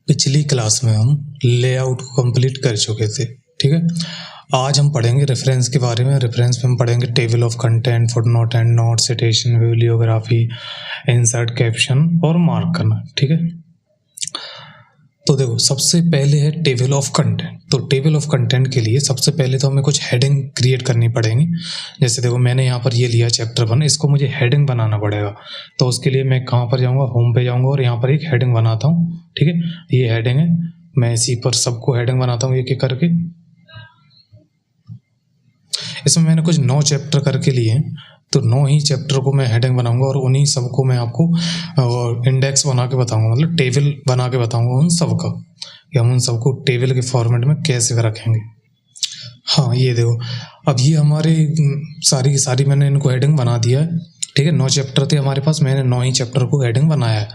पिछली क्लास में हम लेआउट को कंप्लीट कर चुके थे। ठीक है, आज हम पढ़ेंगे रेफरेंस के बारे में। रेफरेंस में हम पढ़ेंगे table of content, footnote and note, citation, bibliography, insert, caption और मार्क करना। ठीक है, तो देखो सबसे पहले है टेबल ऑफ कंटेंट। तो टेबल ऑफ कंटेंट के लिए सबसे पहले तो हमें कुछ हेडिंग क्रिएट करनी पड़ेगी। जैसे देखो मैंने यहाँ पर ये लिया चैप्टर 1, इसको मुझे हेडिंग बनाना पड़ेगा। तो उसके लिए मैं कहाँ पर जाऊँगा, होम पे जाऊँगा और यहाँ पर एक हेडिंग बनाता हूँ। ठीक है, ये हेडिंग है, मैं इसी पर सबको हेडिंग बनाता हूँ एक एक करके। इसमें मैंने कुछ 9 चैप्टर करके लिए, तो 9 ही चैप्टर को मैं हेडिंग बनाऊंगा और उन्हीं सबको मैं आपको इंडेक्स बना के बताऊंगा, मतलब टेबल बना के बताऊंगा उन सबका कि हम उन सबको टेबल के फॉर्मेट में कैसे रखेंगे। हाँ ये देखो, अब ये हमारे सारी की सारी मैंने इनको हेडिंग बना दिया है। ठीक है, 9 चैप्टर थे हमारे पास, मैंने 9 ही चैप्टर को हेडिंग बनाया है।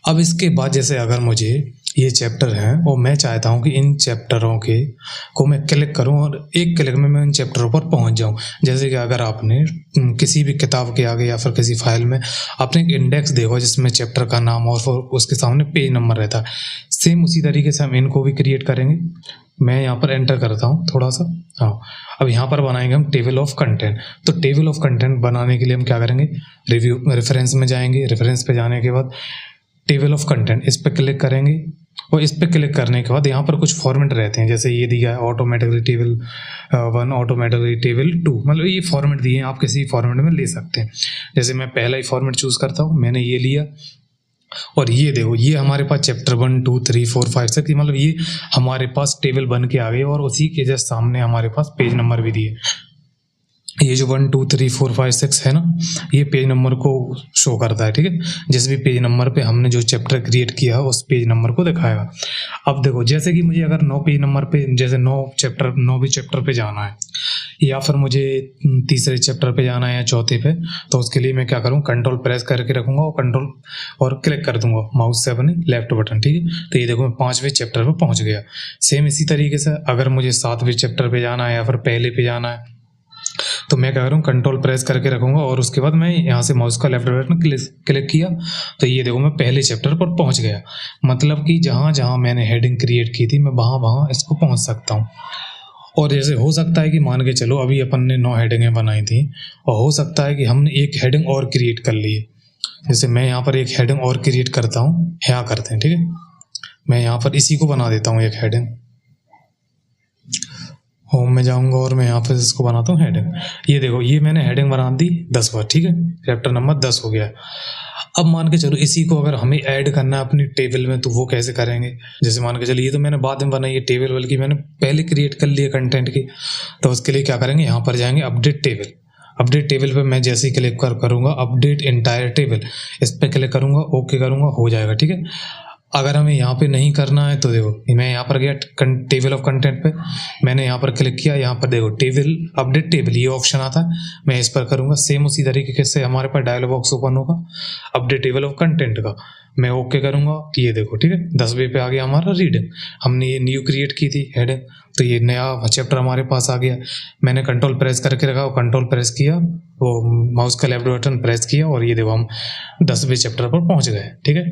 अब इसके बाद जैसे अगर मुझे ये चैप्टर हैं और मैं चाहता हूँ कि इन चैप्टरों के को मैं क्लिक करूँ और एक क्लिक में मैं इन चैप्टरों पर पहुँच जाऊँ। जैसे कि अगर आपने किसी भी किताब के आगे या फिर किसी फाइल में आपने एक इंडेक्स देखो जिसमें चैप्टर का नाम और फिर उसके सामने पेज नंबर रहता है, सेम उसी तरीके से हम इनको भी क्रिएट करेंगे। मैं यहाँ पर एंटर करता हूँ थोड़ा सा। हाँ, अब यहाँ पर बनाएंगे हम टेबल ऑफ कंटेंट। तो टेबल ऑफ कंटेंट बनाने के लिए हम क्या करेंगे, रेफरेंस में जाएंगे। रेफरेंस पे जाने के बाद टेबल ऑफ कंटेंट इस पर क्लिक करेंगे और इस पर क्लिक करने के बाद यहाँ पर कुछ फॉर्मेट रहते हैं। जैसे ये दिया है ऑटोमेटिकली टेबल 1, ऑटोमेटिकली टेबल 2, मतलब ये फॉर्मेट दिए हैं, आप किसी फॉर्मेट में ले सकते हैं। जैसे मैं पहला ही फॉर्मेट चूज़ करता हूँ, मैंने ये लिया और ये देखो ये हमारे पास चैप्टर 1, 2, 3, 4, 5, 6, मतलब ये हमारे पास टेबल बन के आ गई और उसी के जस्ट सामने हमारे पास पेज नंबर भी दिए। ये जो 1, 2, 3, 4, 5, 6 है ना, ये पेज नंबर को शो करता है। ठीक है, जिस भी पेज नंबर पे हमने जो चैप्टर क्रिएट किया है उस पेज नंबर को दिखाएगा। अब देखो जैसे कि मुझे अगर 9 पेज नंबर पे, जैसे 9वीं चैप्टर पे जाना है या फिर मुझे तीसरे चैप्टर पे जाना है या चौथे पे, तो उसके लिए मैं क्या करूँ, कंट्रोल प्रेस करके रखूँगा और कंट्रोल और क्लिक कर दूंगा माउस से अपने लेफ्ट बटन। ठीक है, तो ये देखो मैं 5वें चैप्टर पे पहुँच गया। सेम इसी तरीके से अगर मुझे 7वें चैप्टर पे जाना है या फिर पहले पे जाना है, तो मैं क्या करूँ, कंट्रोल प्रेस करके रखूँगा और उसके बाद मैं यहाँ से माउस का लेफ्ट बटन क्लिक किया, तो ये देखो मैं पहले चैप्टर पर पहुँच गया। मतलब कि जहाँ जहाँ मैंने हेडिंग क्रिएट की थी मैं वहाँ वहाँ इसको पहुँच सकता हूँ। और जैसे हो सकता है कि मान के चलो अभी अपन ने 9 हेडिंगें बनाई थी और हो सकता है कि हमने एक हेडिंग और क्रिएट कर ली है। जैसे मैं यहाँ पर एक हेडिंग और क्रिएट करता हूँ, यहाँ करते हैं। ठीक है, मैं यहाँ पर इसी को बना देता हूँ एक हेडिंग। होम में जाऊंगा और मैं यहाँ पर इसको बनाता हूँ हेडिंग। ये देखो ये मैंने हेडिंग बना दी 10 बार। ठीक है, चैप्टर नंबर 10 हो गया। अब मान के चलो इसी को अगर हमें ऐड करना है अपनी टेबल में, तो वो कैसे करेंगे। जैसे मान के चलो ये तो मैंने बाद में बनाई है टेबल, बल्कि मैंने पहले क्रिएट कर लिया कंटेंट की। तो उसके लिए क्या करेंगे, यहाँ पर जाएंगे अपडेट टेबल। अपडेट टेबल पे मैं जैसे ही क्लिक करूँगा अपडेट इंटायर टेबल, इस पर क्लिक करूँगा, ओके करूँगा, हो जाएगा। ठीक है, अगर हमें यहाँ पे नहीं करना है तो देखो मैं यहाँ पर गया टेबल ऑफ कंटेंट पे, मैंने यहाँ पर क्लिक किया, यहाँ पर देखो टेबल अपडेट टेबल ये ऑप्शन आता है, मैं इस पर करूँगा। सेम उसी तरीके से हमारे पास डायलॉग बॉक्स ओपन होगा अपडेट टेबल ऑफ कंटेंट का, मैं ओके करूँगा। ये देखो ठीक है 10वें पे आ गया हमारा रीडिंग। हमने ये न्यू क्रिएट की थी हेडिंग, तो ये नया चैप्टर हमारे पास आ गया। मैंने कंट्रोल प्रेस करके रखा, कंट्रोल प्रेस किया, वो माउस का लेफ्ट बटन प्रेस किया और ये देखो हम 10वें चैप्टर पर पहुँच गए। ठीक है,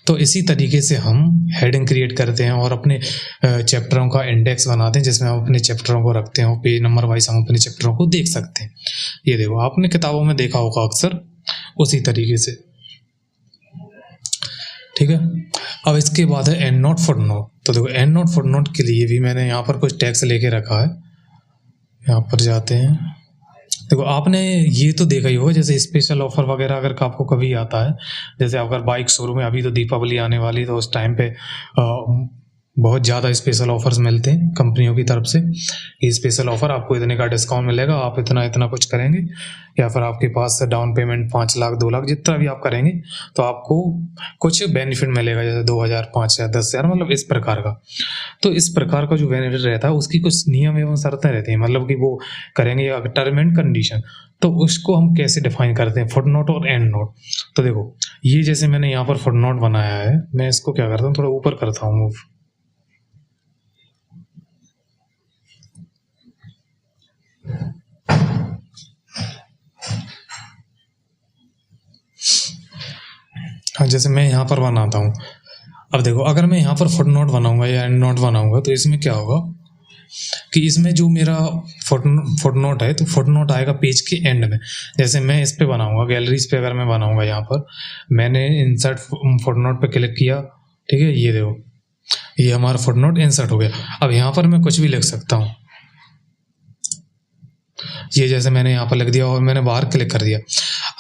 तो इसी तरीके से हम हेडिंग क्रिएट करते हैं और अपने चैप्टरों का इंडेक्स बनाते हैं जिसमें हम अपने चैप्टरों को रखते हैं और पेज नंबर वाइज हम अपने चैप्टरों को देख सकते हैं। ये देखो आपने किताबों में देखा होगा अक्सर उसी तरीके से। ठीक है, अब इसके बाद है एंड नोट फुट नोट। तो देखो एंड नोट फुट नोट के लिए भी मैंने यहाँ पर कुछ टैक्स लेके रखा है। यहाँ पर जाते हैं, देखो आपने ये तो देखा ही होगा जैसे स्पेशल ऑफर वगैरह अगर आपको कभी आता है, जैसे अगर बाइक शोरूम में अभी तो दीपावली आने वाली, तो उस टाइम पे बहुत ज़्यादा स्पेशल ऑफर्स मिलते हैं कंपनियों की तरफ से। ये स्पेशल ऑफर आपको इतने का डिस्काउंट मिलेगा, आप इतना इतना कुछ करेंगे, या फिर आपके पास डाउन पेमेंट 5 लाख 2 लाख जितना भी आप करेंगे तो आपको कुछ बेनिफिट मिलेगा, जैसे 2000, 5000, 10,000, मतलब इस प्रकार का। तो इस प्रकार का जो बेनिफिट रहता है उसकी कुछ नियम एवं शर्तें रहती हैं, मतलब कि वो करेंगे या टर्म एंड कंडीशन। तो उसको हम कैसे डिफाइन करते हैं, फुट नोट और एंड नोट। तो देखो ये जैसे मैंने यहाँ पर फुट नोट बनाया है, मैं इसको क्या करता हूँ, थोड़ा ऊपर करता हूँ मूव। हाँ, जैसे मैं यहाँ पर बनाता हूँ। अब देखो अगर मैं यहाँ पर फुट नोट बनाऊंगा या एंड नोट बनाऊंगा तो इसमें क्या होगा कि इसमें जो मेरा फुट नोट है तो फुट नोट आएगा पेज के एंड में। जैसे मैं इस पे बनाऊंगा, गैलरीज पे अगर मैं बनाऊंगा, यहाँ पर मैंने इंसर्ट फुट नोट पे क्लिक किया, ठीक है, ये देखो ये हमारा फुट नोट इंसर्ट हो गया। अब यहाँ पर मैं कुछ भी लिख सकता हूँ, ये जैसे मैंने यहाँ पर लिख दिया और मैंने बाहर क्लिक कर दिया।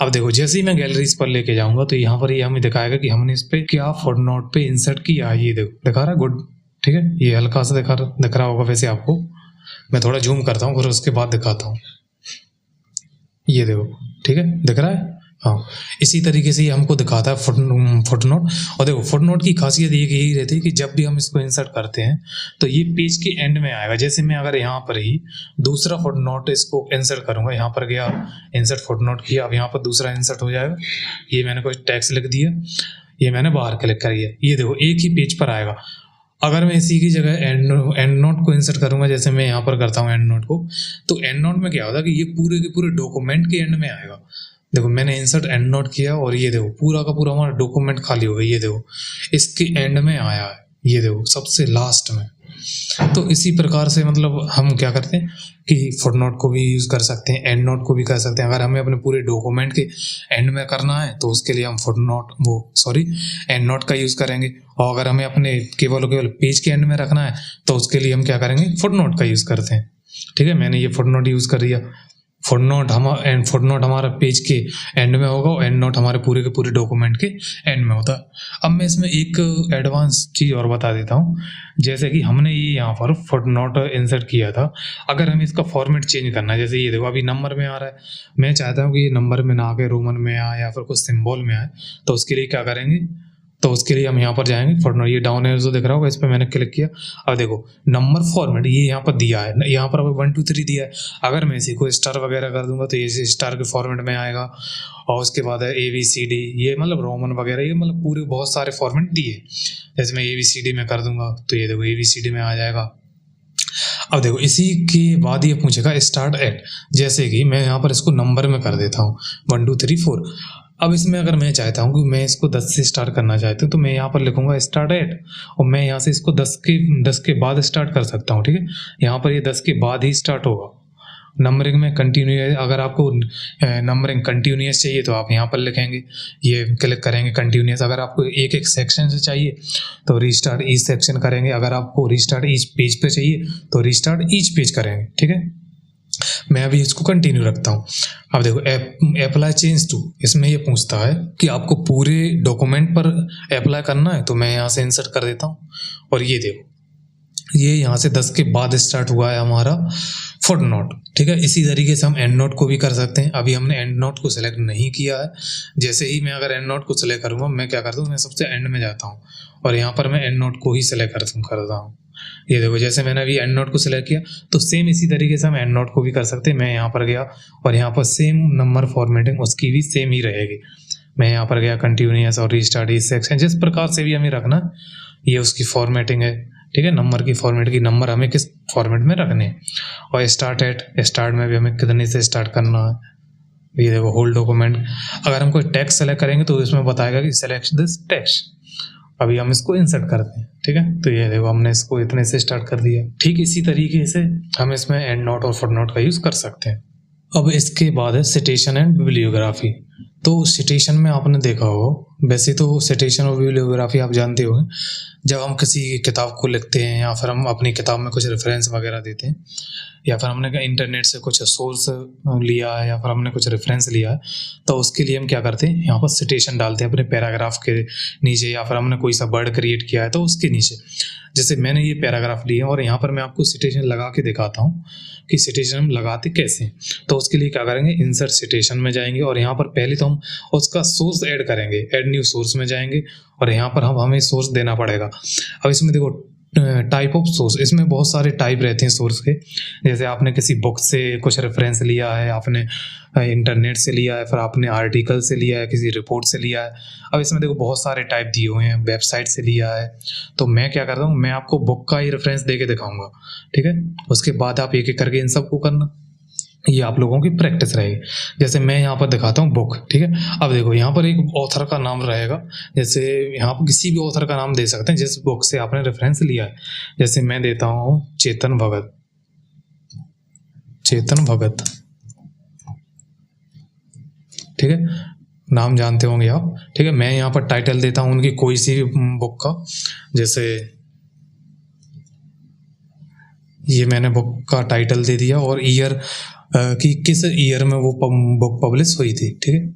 अब देखो जैसे ही मैं गैलरीज पर लेके जाऊंगा तो यहाँ पर ये हमें दिखाएगा कि हमने इस पे क्या फुट नोट पे इंसर्ट किया। ये देखो दिखा रहा है, गुड, ठीक है, ये हल्का सा दिख रहा होगा वैसे आपको। मैं थोड़ा जूम करता हूँ फिर उसके बाद दिखाता हूँ। ये देखो, ठीक है, दिख रहा है। हाँ, इसी तरीके से ये हमको दिखाता है फुट नोट। और देखो फुट नोट की खासियत यही रहती है कि जब भी हम इसको इंसर्ट करते हैं तो ये पेज के एंड में आएगा। जैसे मैं अगर यहाँ पर ही दूसरा फुट नोट इसको इंसर्ट करूँगा, यहाँ पर गया इंसर्ट फुट नोट किया, अब यहाँ पर दूसरा इंसर्ट हो जाएगा। ये मैंने कोई टेक्स्ट लिख दिया, ये मैंने बाहर क्लिक कर दिया, ये देखो एक ही पेज पर आएगा। अगर मैं इसी की जगह एंड नोट को इंसर्ट करूंगा, जैसे मैं यहाँ पर करता हूँ एंड नोट को, तो एंड नोट में क्या होता है कि ये पूरे के पूरे डॉक्यूमेंट के एंड में आएगा। देखो मैंने इंसर्ट एंड नोट किया और ये देखो पूरा का पूरा हमारा डॉक्यूमेंट खाली हो गया। ये देखो इसके एंड में आया है, ये देखो सबसे लास्ट में। तो इसी प्रकार से मतलब हम क्या करते हैं कि फुट नोट को भी यूज़ कर सकते हैं, एंड नोट को भी कर सकते हैं। अगर हमें अपने पूरे डॉक्यूमेंट के एंड में करना है तो उसके लिए हम एंड नोट का यूज़ करेंगे। और अगर हमें अपने केवल पेज के एंड में रखना है तो उसके लिए हम क्या करेंगे, फुट नोट का यूज़ करते हैं। ठीक है, मैंने ये फुट नोट यूज़ कर दिया। फुट नोट हमारा पेज के एंड में होगा और एंड नोट हमारे पूरे के पूरे डॉक्यूमेंट के एंड में होता है। अब मैं इसमें एक एडवांस चीज़ और बता देता हूँ। जैसे कि हमने ये यहाँ पर फुट नोट इंसर्ट किया था, अगर हमें इसका फॉर्मेट चेंज करना है, जैसे ये देखो अभी नंबर में आ रहा है, मैं चाहता हूँ कि ये नंबर में ना आके रोमन में आए या फिर कुछ सिंबल में आए, तो उसके लिए क्या करेंगे, तो उसके लिए हम यहाँ पर जाएंगे फुट नोट, ये डाउन एरो जो दिख रहा होगा इस पर मैंने क्लिक किया। अब देखो नंबर फॉर्मेट ये यहाँ पर दिया है, यहाँ पर 1 2 3 दिया है। अगर मैं इसी को स्टार वगैरह कर दूंगा तो ये स्टार के फॉर्मेट में आएगा। और उसके बाद है ABCD, ये मतलब रोमन वगैरह, ये मतलब पूरे बहुत सारे फॉर्मेट दिए। जैसे मैं ABCD में कर दूंगा तो ये देखो ABCD में आ जाएगा। अब देखो इसी के बाद ये पूछेगा स्टार्ट एट, जैसे कि मैं यहाँ पर इसको नंबर में कर देता हूँ 1 2 3 4। अब इसमें अगर मैं चाहता हूँ कि मैं इसको 10 से स्टार्ट करना चाहता हूँ तो मैं यहाँ पर लिखूंगा स्टार्ट एट, और मैं यहाँ से इसको 10 के बाद स्टार्ट कर सकता हूँ। ठीक है, यहाँ पर ये 10 के बाद ही स्टार्ट होगा। नंबरिंग में कंटिन्यू, अगर आपको नंबरिंग कंटिन्यूस चाहिए तो आप यहाँ पर लिखेंगे, ये क्लिक करेंगे कंटिन्यूस। अगर आपको एक एक सेक्शन से चाहिए तो रीस्टार्ट ईच सेक्शन करेंगे। अगर आपको रीस्टार्ट ईच पेज पे चाहिए तो रीस्टार्ट ईच पेज करेंगे। ठीक है, मैं अभी इसको कंटिन्यू रखता हूँ। अब देखो अप्लाई चेंज टू, इसमें ये पूछता है कि आपको पूरे डॉक्यूमेंट पर अप्लाई करना है, तो मैं यहाँ से इंसर्ट कर देता हूँ। और ये देखो ये यहाँ से 10 के बाद स्टार्ट हुआ है हमारा फुट नोट। ठीक है, इसी तरीके से हम एंड नोट को भी कर सकते हैं। अभी हमने एंड नोट को सिलेक्ट नहीं किया है। जैसे ही मैं अगर एंड नोट को सिलेक्ट करूँगा, मैं क्या करता हूँ, मैं सबसे एंड में जाता हूँ और यहाँ पर मैं एंड नोट को ही सिलेक्ट करता हूँ। ये देखो जैसे मैंने अभी एंड नोट को सिलेक्ट किया तो सेम इसी तरीके से हम एंड नोट को भी कर सकते हैं। मैं यहाँ पर गया और यहाँ पर सेम नंबर फॉर्मेटिंग उसकी भी सेम ही रहेगी। मैं यहाँ पर गया कंटिन्यूस और रीस्टार्ट ईच सेक्शन, जिस प्रकार से भी हमें रखना ये उसकी फॉर्मेटिंग है। ठीक है, नंबर की फॉर्मेट की, नंबर हमें किस फॉर्मेट में रखने हैं। और स्टार्ट में भी हमें कितने से स्टार्ट करना है। ये देखो होल डॉक्यूमेंट, अगर हम कोई टेक्स्ट सेलेक्ट करेंगे तो इसमें बताएगा कि सेलेक्ट दिस टेक्स्ट। अभी हम इसको इंसर्ट करते हैं। ठीक है, तो ये देखो हमने इसको इतने से स्टार्ट कर दिया। ठीक इसी तरीके से हम इसमें एंड नोट और फुट नोट का यूज़ कर सकते हैं। अब इसके बाद है सिटेशन एंड बिब्लियोग्राफी। तो सिटेशन में आपने देखा होगा, वैसे तो सिटेशन और बिब्लियोग्राफी आप जानते होंगे, जब हम किसी किताब को लिखते हैं या फिर हम अपनी किताब में कुछ रेफरेंस वगैरह देते हैं या फिर हमने इंटरनेट से कुछ सोर्स लिया है या फिर हमने कुछ रेफरेंस लिया है, तो उसके लिए हम क्या करते हैं, यहाँ पर सिटेशन डालते हैं अपने पैराग्राफ के नीचे, या फिर हमने कोई सा वर्ड क्रिएट किया है तो उसके नीचे। जैसे मैंने ये पैराग्राफ लिए और यहाँ पर मैं आपको सिटेशन लगा के दिखाता हूँ कि सिटेशन हम लगाते कैसे। तो उसके लिए क्या करेंगे, इंसर्ट सिटेशन में जाएंगे और यहाँ पर पहले तो हम उसका सोर्स ऐड करेंगे, ऐड न्यू सोर्स में जाएंगे और यहाँ पर हमें सोर्स देना पड़ेगा। अब इसमें देखो टाइप ऑफ सोर्स, इसमें बहुत सारे टाइप रहते हैं सोर्स के। जैसे आपने किसी बुक से कुछ रेफरेंस लिया है, आपने इंटरनेट से लिया है, फिर आपने आर्टिकल से लिया है, किसी रिपोर्ट से लिया है। अब इसमें देखो बहुत सारे टाइप दिए हुए हैं, वेबसाइट से लिया है। तो मैं क्या करता हूँ, मैं आपको बुक का ही रेफरेंस दे के दिखाऊंगा। ठीक है, उसके बाद आप एक एक करके इन सबको करना। ये आप लोगों की प्रैक्टिस रहेगी। जैसे मैं यहाँ पर दिखाता हूँ बुक, ठीक है। अब देखो यहाँ पर एक ऑथर का नाम रहेगा, जैसे यहाँ पर किसी भी ऑथर का नाम दे सकते हैं जिस बुक से आपने रेफरेंस लिया है। जैसे मैं देता हूँ चेतन भगत, चेतन भगत, ठीक है, नाम जानते होंगे आप, ठीक है। मैं यहाँ पर टाइटल देता हूँ उनकी कोई सी भी बुक का, जैसे ये मैंने बुक का टाइटल दे दिया और ईयर कि किस ईयर में वो बुक पब्लिश हुई थी, ठीक है।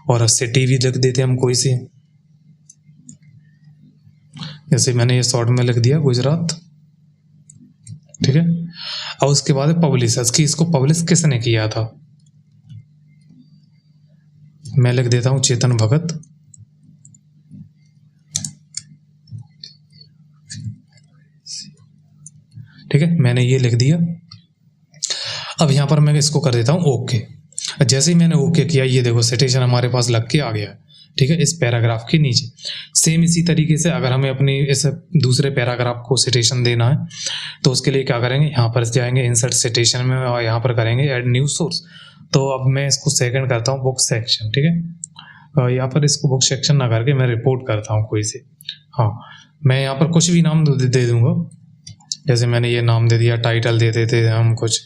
और सिटी भी लिख देते हैं हम कोई सी, जैसे मैंने ये शॉर्ट में लिख दिया गुजरात, ठीक है। और उसके बाद पब्लिशर्स की, इसको पब्लिश किसने किया था, मैं लिख देता हूँ चेतन भगत, ठीक है, मैंने ये लिख दिया। अब यहाँ पर मैं इसको कर देता हूँ ओके। जैसे ही मैंने ओके किया, ये देखो सिटेशन हमारे पास लग के आ गया, ठीक है, इस पैराग्राफ के नीचे। सेम इसी तरीके से अगर हमें अपनी इस दूसरे पैराग्राफ को सिटेशन देना है तो उसके लिए क्या करेंगे, यहाँ पर जाएंगे इंसर्ट सिटेशन में और यहाँ पर करेंगे ऐड न्यू सोर्स। तो अब मैं इसको सेकंड करता हूँ बुक सेक्शन, ठीक है। यहाँ पर इसको बुक सेक्शन ना करके मैं रिपोर्ट करता हूँ कोई से। हाँ, मैं यहाँ पर कुछ भी नाम दे दूंगा, जैसे मैंने ये नाम दे दिया, टाइटल दे देते हम कुछ,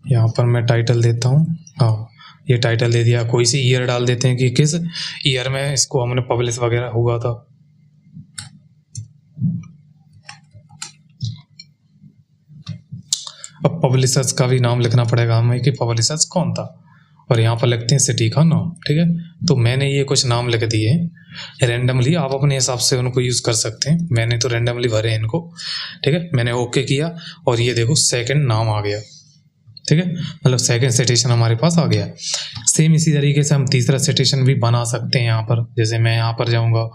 यहाँ पर मैं टाइटल देता हूँ, हाँ ये टाइटल दे दिया। कोई सी ईयर डाल देते हैं कि किस ईयर में इसको हमने पब्लिश वगैरह हुआ था। अब पब्लिशर्स का भी नाम लिखना पड़ेगा हमें कि पब्लिशर्स कौन था, और यहाँ पर लिखते हैं सिटी का नाम, ठीक है। तो मैंने ये कुछ नाम लिख दिए रैंडमली, आप अपने हिसाब से उनको यूज़ कर सकते हैं। मैंने तो रैंडमली भरे इनको, ठीक है। मैंने ओके किया और ये देखो सेकंड नाम आ गया, ठीक है, मतलब सेकंड सिटेशन हमारे पास आ गया। सेम इसी तरीके से हम तीसरा सिटेशन भी बना सकते हैं यहाँ पर। जैसे मैं यहाँ पर जाऊँगा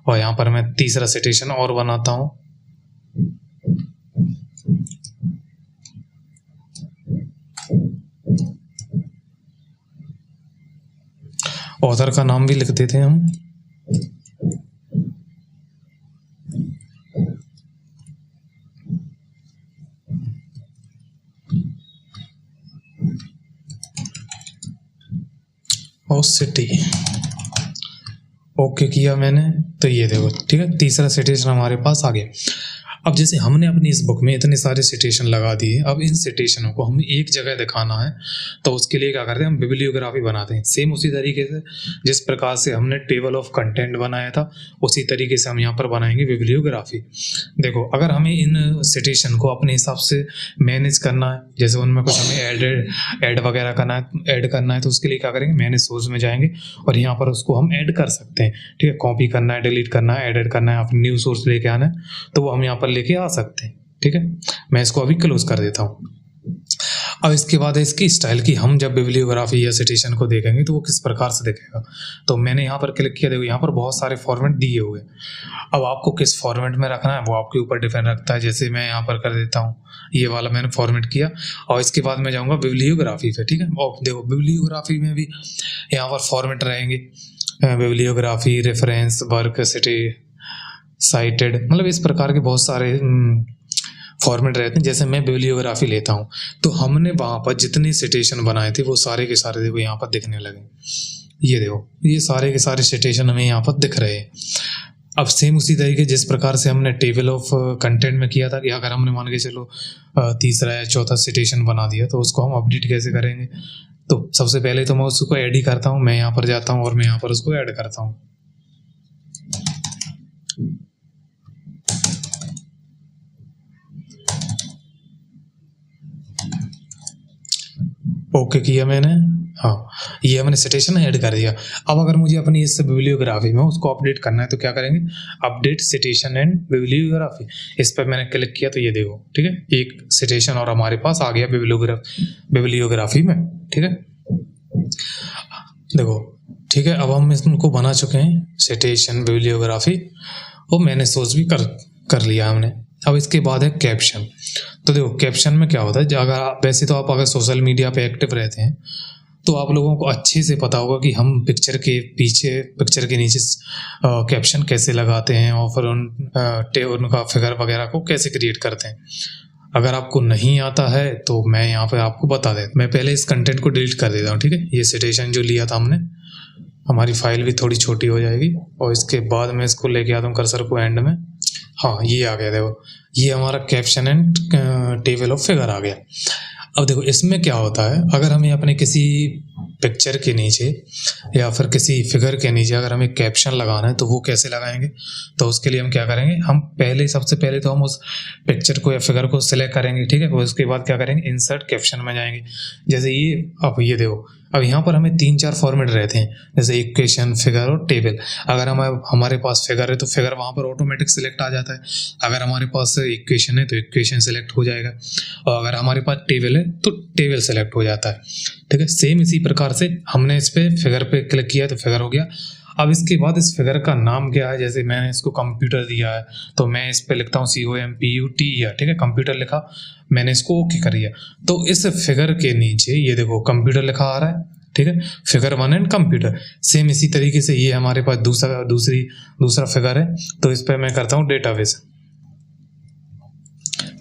और यहाँ पर मैं तीसरा सिटेशन और बनाता हूँ। ऑथर का नाम भी लिख देते हैं हम, और सिटी। ओके किया मैंने, तो ये देखो, ठीक है, तीसरा सिटेशन हमारे पास आ गया। अब जैसे हमने अपनी इस बुक में इतने सारे सिटेशन लगा दिए, अब इन सिटेशनों को हमें एक जगह दिखाना है, तो उसके लिए क्या करते हैं, हम बिब्लियोग्राफी बनाते हैं। सेम उसी तरीके से जिस प्रकार से हमने टेबल ऑफ कंटेंट बनाया था, उसी तरीके से हम यहाँ पर बनाएंगे बिब्लियोग्राफी। देखो, अगर हमें इन सिटेशन को अपने हिसाब से मैनेज करना है, जैसे उनमें कुछ हमें ऐड वगैरह करना है, तो उसके लिए क्या करेंगे, मैनेज सोर्स में जाएंगे और यहाँ पर उसको हम ऐड कर सकते हैं, ठीक है। कॉपी करना है, डिलीट करना है, एडिट करना है, अपने न्यू सोर्स लेके आना है, तो वो हम यहाँ पर लेके आ सकते हैं, ठीक है। मैं इसको अभी क्लोज कर देता हूँ। अब इसके बाद है इसकी स्टाइल की, हम जब बिब्लियोग्राफी या सिटेशन को देखेंगे तो वो किस प्रकार से दिखेगा। तो मैंने यहाँ पर क्लिक किया, देखो यहाँ पर बहुत सारे फॉर्मेट दिए हुए। अब आपको किस फॉर्मेट में रखना है वो आपके ऊपर डिपेंड रखता है। जैसे मैं यहाँ पर कर देता हूँ, ये वाला मैंने फॉर्मेट किया और इसके बाद मैं जाऊँगा बिब्लियोग्राफी पे, ठीक है। और देखो बिब्लियोग्राफी में भी यहाँ पर फॉर्मेट रहेंगे, bibliography, reference, work, city, cited, मतलब इस प्रकार के बहुत सारे फॉर्मेट रहते हैं। जैसे मैं बिब्लियोग्राफी लेता हूँ तो हमने वहाँ पर जितने सिटेशन बनाए थे वो सारे के सारे देखो यहाँ पर दिखने लगे। ये देखो, ये सारे के सारे सिटेशन हमें यहाँ पर दिख रहे हैं। अब सेम उसी तरीके जिस प्रकार से हमने टेबल ऑफ कंटेंट में किया था कि अगर हमने मान के चलो तीसरा या चौथा सिटेशन बना दिया तो उसको हम अपडेट कैसे करेंगे। तो सबसे पहले तो मैं उसको ऐड ही करता हूँ, मैं यहाँ पर जाता हूँ और मैं यहाँ पर उसको ऐड करता हूँ। ओके किया मैंने, हाँ ये हमने सिटेशन ऐड कर दिया। अब अगर मुझे अपनी इस बिब्लियोग्राफी में उसको अपडेट करना है तो क्या करेंगे, अपडेट सिटेशन एंड बिब्लियोग्राफी, इस पर मैंने क्लिक किया तो ये देखो, ठीक है, एक सिटेशन और हमारे पास आ गया बिब्लियोग्राफी में, ठीक है। देखो, ठीक है, अब हम इसको बना चुके हैं सिटेशन, बिब्लियोग्राफी, और मैंने सोच भी कर लिया हमने। अब इसके बाद है कैप्शन। तो देखो कैप्शन में क्या होता है, अगर वैसे तो आप अगर सोशल मीडिया पे एक्टिव रहते हैं तो आप लोगों को अच्छे से पता होगा कि हम पिक्चर के पीछे, पिक्चर के नीचे कैप्शन कैसे लगाते हैं और फिर उनका फिगर वगैरह को कैसे क्रिएट करते हैं। अगर आपको नहीं आता है तो मैं यहाँ पे आपको बता देता, मैं पहले इस कंटेंट को डिलीट कर देता हूँ, ठीक है। ये सिटेशन जो लिया था हमने, हमारी फाइल भी थोड़ी छोटी हो जाएगी, और इसके बाद मैं इसको लेके आता हूँ कर्सर को एंड में। हाँ, ये आ गया, देखो ये हमारा caption and table of figure आ गया। अब देखो इसमें क्या होता है, अगर हमें अपने किसी पिक्चर के नीचे या फिर किसी फिगर के नीचे अगर हमें कैप्शन लगाना है तो वो कैसे लगाएंगे। तो उसके लिए हम क्या करेंगे, हम सबसे पहले तो हम उस पिक्चर को या फिगर को सिलेक्ट करेंगे, ठीक है। उसके बाद क्या करेंगे, इंसर्ट कैप्शन में जाएंगे। जैसे ये, अब ये देखो, अब यहाँ पर हमें 3-4 फॉर्मेट रहते हैं, जैसे इक्वेशन, फिगर और टेबल। अगर हमारे पास फिगर है तो फिगर वहाँ पर ऑटोमेटिक सिलेक्ट आ जाता है, अगर हमारे पास इक्वेशन है तो इक्वेशन सिलेक्ट हो जाएगा, और अगर हमारे पास टेबल है तो टेबल सेलेक्ट हो जाता है, ठीक है। सेम इसी प्रकार से हमने इस पे फिगर पे क्लिक किया तो फिगर हो गया। अब इसके बाद इस फिगर का नाम क्या है, जैसे मैंने इसको कंप्यूटर दिया है तो मैं इस पे लिखता हूँ COMPUTER, ठीक है, कंप्यूटर लिखा, मैंने इसको ओके कर दिया। तो इस फिगर के नीचे ये देखो कंप्यूटर लिखा आ रहा है, ठीक है, फिगर 1 एंड कंप्यूटर। सेम इसी तरीके से ये हमारे पास दूसरा फिगर है, तो इस पे मैं करता हूँ डेटाबेस,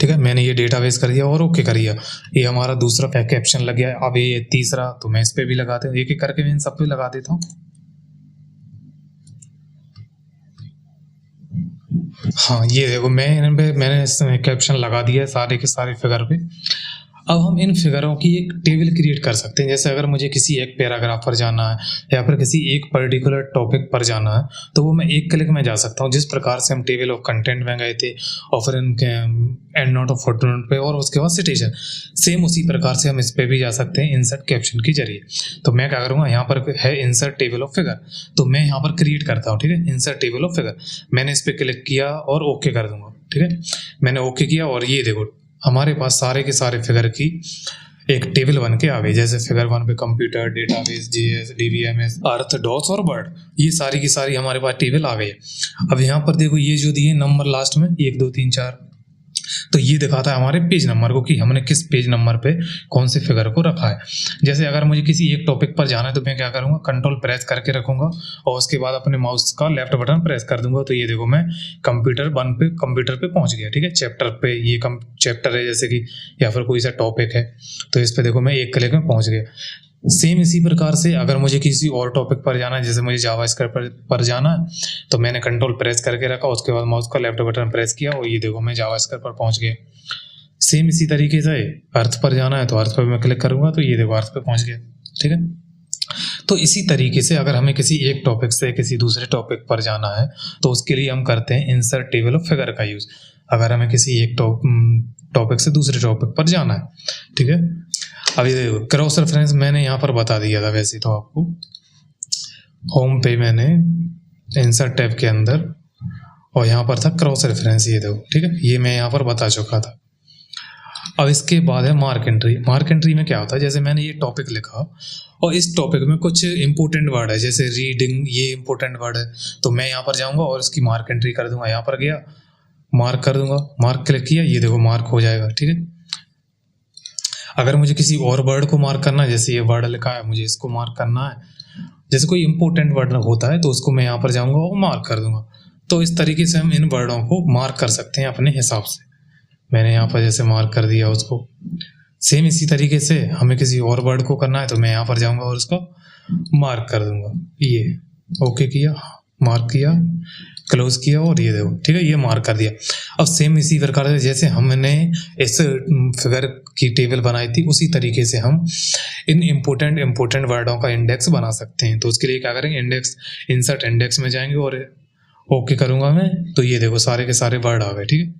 ठीक है। मैंने ये डेटाबेस कर दिया और ओके कर दिया, ये हमारा दूसरा कैप्शन लग गया। अब ये तीसरा, तो मैं इस पे भी लगाते हूँ, एक एक करके मैं इन सब पे लगा देता हूँ। हाँ, ये देखो मैंने कैप्शन लगा दिया है सारे के सारे फिगर पे। अब हम इन फिगरों की एक टेबल क्रिएट कर सकते हैं। जैसे अगर मुझे किसी एक पैराग्राफ पर जाना है या फिर किसी एक पर्टिकुलर टॉपिक पर जाना है तो वो मैं एक क्लिक में जा सकता हूँ, जिस प्रकार से हम टेबल ऑफ कंटेंट में गए थे और फिर इनके एंड नोट ऑफ फुटनोट पे और उसके बाद सिटेशन, सेम उसी प्रकार से हम इस पे भी जा सकते हैं इंसर्ट कैप्शन के जरिए। तो मैं क्या करूँगा, यहाँ पर है इंसर्ट टेबल ऑफ फिगर, तो मैं यहाँ पर क्रिएट करता हूँ, ठीक है, इंसर्ट टेबल ऑफ फिगर। मैंने इस पर क्लिक किया और ओके कर दूंगा, ठीक है। मैंने ओके किया और ये देखो हमारे पास सारे के सारे फिगर की एक टेबल बन के आ गई। जैसे फिगर 1 पे कंप्यूटर, डेटाबेस, GS, DBMS, अर्थ, डॉट्स और बर्ड, ये सारी की सारी हमारे पास टेबल आ गई। अब यहाँ पर देखो ये जो दिए नंबर लास्ट में 1 2 3 4, तो ये दिखाता है हमारे पेज नंबर को कि हमने किस पेज नंबर पे कौन से फिगर को रखा है। जैसे अगर मुझे किसी एक टॉपिक पर जाना है तो मैं क्या करूँगा, कंट्रोल प्रेस करके रखूँगा और उसके बाद अपने माउस का लेफ्ट बटन प्रेस कर दूंगा। तो ये देखो मैं कंप्यूटर पे पहुंच गया, ठीक है। चैप्टर पे ये चैप्टर है जैसे कि, या फिर कोई सा टॉपिक है, तो इस पे देखो मैं एक क्लिक में पहुंच गया। सेम इसी प्रकार से अगर मुझे किसी और टॉपिक पर जाना है, जैसे मुझे जावास्क्रिप्ट पर जाना है, तो मैंने कंट्रोल प्रेस करके रखा, उसके बाद माउस का लेफ्ट बटन प्रेस किया और ये देखो मैं जावास्क्रिप्ट पर पहुंच गया। सेम इसी तरीके से अर्थ पर जाना है तो अर्थ पर मैं क्लिक करूंगा तो ये देखो अर्थ पे पहुंच गया, ठीक है। तो इसी तरीके से अगर हमें किसी एक टॉपिक से किसी दूसरे टॉपिक पर जाना है तो उसके लिए हम करते हैं इंसर्ट टेबल ऑफ फिगर का यूज। अगर हमें किसी एक टॉपिक से दूसरे टॉपिक पर जाना है, ठीक है। अभी देखो क्रॉस रेफरेंस मैंने यहाँ पर बता दिया था वैसे तो आपको, होम पे मैंने इंसर्ट टैब के अंदर, और यहाँ पर था क्रॉस रेफरेंस, ये देखो, ठीक है, ये मैं यहाँ पर बता चुका था। अब इसके बाद है मार्क एंट्री। मार्क एंट्री में क्या होता है, जैसे मैंने ये टॉपिक लिखा और इस टॉपिक में कुछ इंपॉर्टेंट वर्ड है, जैसे रीडिंग, ये इंपॉर्टेंट वर्ड है, तो मैं यहाँ पर जाऊँगा और इसकी मार्क एंट्री कर दूंगा। यहाँ पर गया, मार्क कर दूंगा, मार्क क्लिक किया, ये देखो मार्क हो जाएगा, ठीक है। अगर मुझे किसी और वर्ड को मार्क करना है, जैसे ये वर्ड लिखा है मुझे इसको मार्क करना है, जैसे कोई इंपॉर्टेंट वर्ड होता है तो उसको मैं यहाँ पर जाऊँगा और मार्क कर दूंगा। तो इस तरीके से हम इन वर्डों को मार्क कर सकते हैं अपने हिसाब से। मैंने यहाँ पर जैसे मार्क कर दिया उसको। सेम इसी तरीके से हमें किसी और वर्ड को करना है तो मैं यहाँ पर जाऊँगा और उसको मार्क कर दूंगा। ये ओके किया, मार्क किया, क्लोज किया और ये देखो, ठीक है, ये मार्क कर दिया। अब सेम इसी प्रकार से जैसे हमने इस फिगर की टेबल बनाई थी उसी तरीके से हम इन इम्पोर्टेंट वर्डों का इंडेक्स बना सकते हैं। तो उसके लिए क्या करेंगे, इंडेक्स, इंसर्ट इंडेक्स में जाएंगे और ओके करूँगा मैं, तो ये देखो सारे के सारे वर्ड आ गए, ठीक है।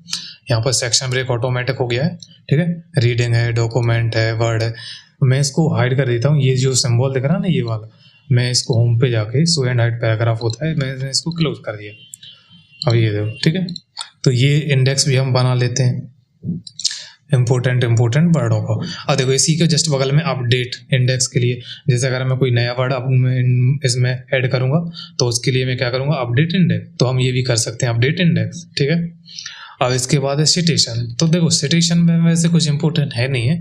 यहाँ पर सेक्शन ब्रेक ऑटोमेटिक हो गया है, ठीक है। रीडिंग है, डॉक्यूमेंट है, वर्ड है, मैं इसको हाइड कर देता हूँ। ये जो सिंबल दिख रहा है ना ये वाला, मैं इसको होम पे जाके शो एंड हाइड पैराग्राफ होता है, मैंने इसको क्लोज कर दिया। अब ये देखो, ठीक है। तो ये इंडेक्स भी हम बना लेते हैं इम्पोर्टेंट वर्डों का। अब देखो इसी के जस्ट बगल में अपडेट इंडेक्स के लिए, जैसे अगर मैं कोई नया वर्ड इसमें ऐड करूँगा तो उसके लिए मैं क्या करूँगा, अपडेट इंडेक्स। तो हम ये भी कर सकते हैं अपडेट इंडेक्स, ठीक है। अब इसके बाद है सिटेशन। तो देखो सिटेशन में वैसे कुछ इंपॉर्टेंट है नहीं है,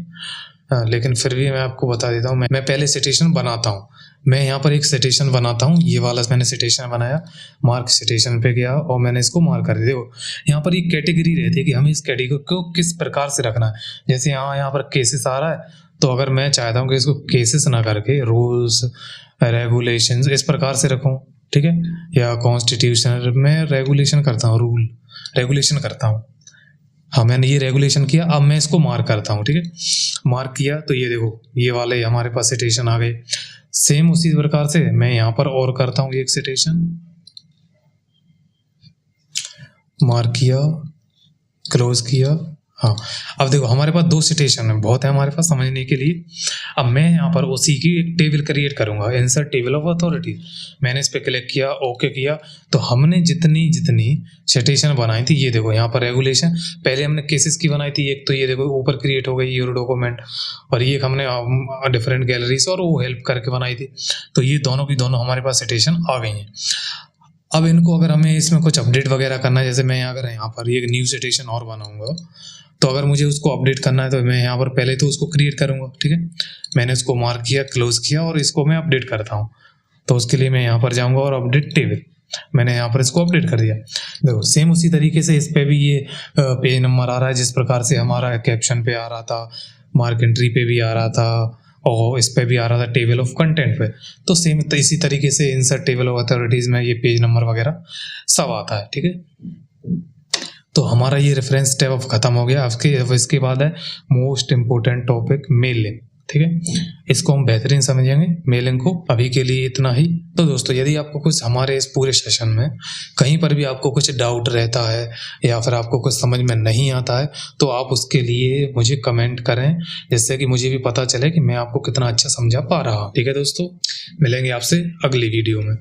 लेकिन फिर भी मैं आपको बता देता हूँ, मैं पहले सिटेशन बनाता हूँ। मैं यहाँ पर एक सिटेशन बनाता हूँ, ये वाला मैंने सिटेशन बनाया, मार्क सिटेशन पे गया और मैंने इसको मार्क कर दिया। देखो यहाँ पर एक कैटेगरी रहती है कि हमें इस कैटेगरी को किस प्रकार से रखना है। जैसे यहाँ पर केसेस आ रहा है, तो अगर मैं चाहता हूँ कि इसको केसेस ना करके रूल्स रेगुलेशंस इस प्रकार से रखूँ, ठीक है, या कॉन्स्टिट्यूशन में रेगुलेशन करता हूँ, रूल रेगुलेशन करता हूँ। हाँ, मैंने ये रेगुलेशन किया, अब मैं इसको मार्क करता हूँ, ठीक है। मार्क किया तो ये देखो ये वाले हमारे पास सिटेशन आ गए। सेम उसी प्रकार से मैं यहाँ पर और करता हूँ एक सिटेशन, मार्क किया, क्लोज किया। हाँ, अब देखो हमारे पास 2 सिटेशन है, बहुत है हमारे पास समझने के लिए। अब मैं यहाँ पर उसी की एक टेबल क्रिएट करूँगा, इंसर्ट टेबल ऑफ अथॉरिटी। मैंने इस पर क्लिक किया, ओके किया, तो हमने जितनी सिटेशन बनाई थी, ये देखो यहाँ पर रेगुलेशन, पहले हमने केसेस की बनाई थी एक, तो ये देखो ऊपर क्रिएट हो गई योर डॉक्यूमेंट, और ये हमने डिफरेंट गैलरीज और वो हेल्प करके बनाई थी। तो ये दोनों की दोनों हमारे पास सिटेशन आ गई हैं। अब इनको अगर हमें इसमें कुछ अपडेट वगैरह करना है, जैसे मैं अगर यहाँ पर एक न्यू सिटेशन और बनाऊंगा, तो अगर मुझे उसको अपडेट करना है तो मैं यहाँ पर पहले तो उसको क्रिएट करूँगा, ठीक है। मैंने इसको मार्क किया, क्लोज किया और इसको मैं अपडेट करता हूँ। तो उसके लिए मैं यहाँ पर जाऊँगा और अपडेट टेबल, मैंने यहाँ पर इसको अपडेट कर दिया। देखो सेम उसी तरीके से इस पे भी ये पेज नंबर आ रहा है, जिस प्रकार से हमारा कैप्शन पे आ रहा था, मार्क एंट्री पे भी आ रहा था, और इस पे भी आ रहा था टेबल ऑफ कंटेंट पे। तो सेम इसी तरीके से इंसर्ट टेबल ऑफ अथॉरिटीज़ में ये पेज नंबर वगैरह सब आता है, ठीक है। तो हमारा ये रेफरेंस टैब अब खत्म हो गया। अब इसके बाद है मोस्ट इम्पोर्टेंट टॉपिक, मेलिंग, ठीक है। इसको हम बेहतरीन समझेंगे मेलिंग को। अभी के लिए इतना ही। तो दोस्तों यदि आपको कुछ हमारे इस पूरे सेशन में कहीं पर भी आपको कुछ डाउट रहता है या फिर आपको कुछ समझ में नहीं आता है, तो आप उसके लिए मुझे कमेंट करें, जिससे कि मुझे भी पता चले कि मैं आपको कितना अच्छा समझा पा रहा हूँ, ठीक है दोस्तों। मिलेंगे आपसे अगली वीडियो में।